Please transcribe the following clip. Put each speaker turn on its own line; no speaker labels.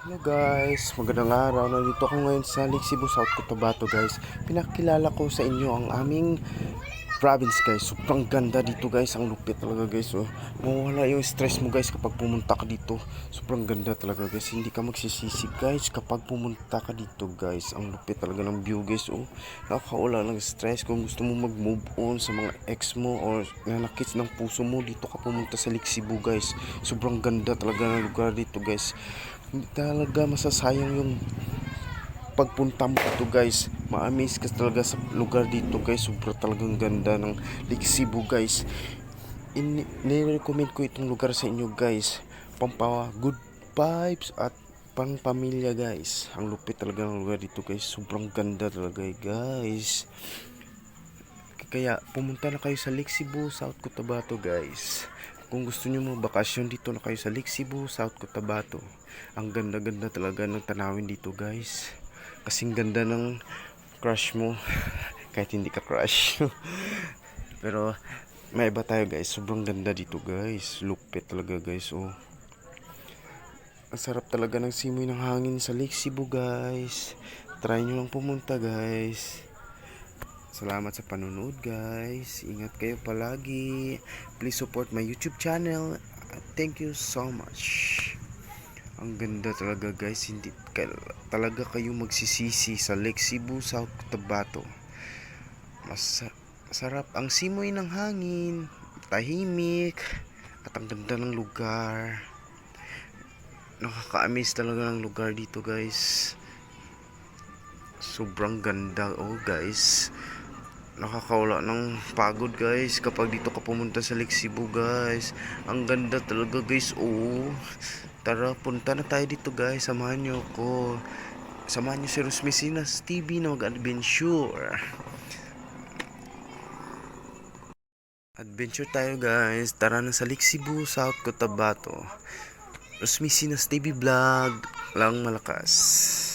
Hello guys, magandang araw. Nandito ako ngayon sa Lake Cebu, South Cotabato guys. Pinakilala ko sa inyo ang aming province guys. Sobrang ganda dito guys, ang lupit talaga guys. Oh. Mawala yung stress mo guys kapag pumunta ka dito. Sobrang ganda talaga guys. Hindi ka magsisisi guys kapag pumunta ka dito guys. Ang lupit talaga ng view guys. Oh. Nakakawala ng stress kung gusto mo mag-move on sa mga ex mo or nanakit ng puso mo. Dito ka pumunta sa Lake Cebu guys. Sobrang ganda talaga ng lugar dito guys. Hindi talaga masasayang yung pagpunta mo dito guys. Ma-amaze ka talaga sa lugar dito guys. Sobra talagang ganda ng Lake Cebu guys. Ni-recommend ko itong lugar sa inyo guys. Pampa good vibes at pang pamilya guys. Ang lupit talaga ng lugar dito guys. Sobrang ganda talaga guys. Kaya pumunta na kayo sa Lake Cebu, South Cotabato guys. Kung gusto nyo magbakasyon, dito na kayo sa Lake Cebu, South Cotabato. Ang ganda-ganda talaga ng tanawin dito guys. Kasing ganda ng crush mo. Kahit hindi ka crush. Pero may iba tayo guys. Sobrang ganda dito guys. Lupit talaga guys. Oh. Ang sarap talaga ng simoy ng hangin sa Lake Cebu guys. Try nyo lang pumunta guys. Salamat sa panonood guys. Ingat kayo palagi. Please support my YouTube channel. Thank you so much. Ang ganda talaga guys. Hindi talaga kayo magsisisi sa Lake Cebu, South Cotabato. Masarap ang simoy ng hangin. Tahimik. At ang ganda ng lugar. Nakaka-amaze talaga ng lugar dito guys. Sobrang ganda oh guys. Nakakawala ng pagod guys kapag dito ka pumunta sa Lake Cebu guys. Ang ganda talaga guys. Oh, tara punta na tayo dito guys. Samahan nyo ko. Samahan nyo si Rosmicinas TV na mag-adventure. Adventure tayo guys. Tara na sa Lake Cebu, South Cotabato. Rosmicinas TV vlog lang malakas.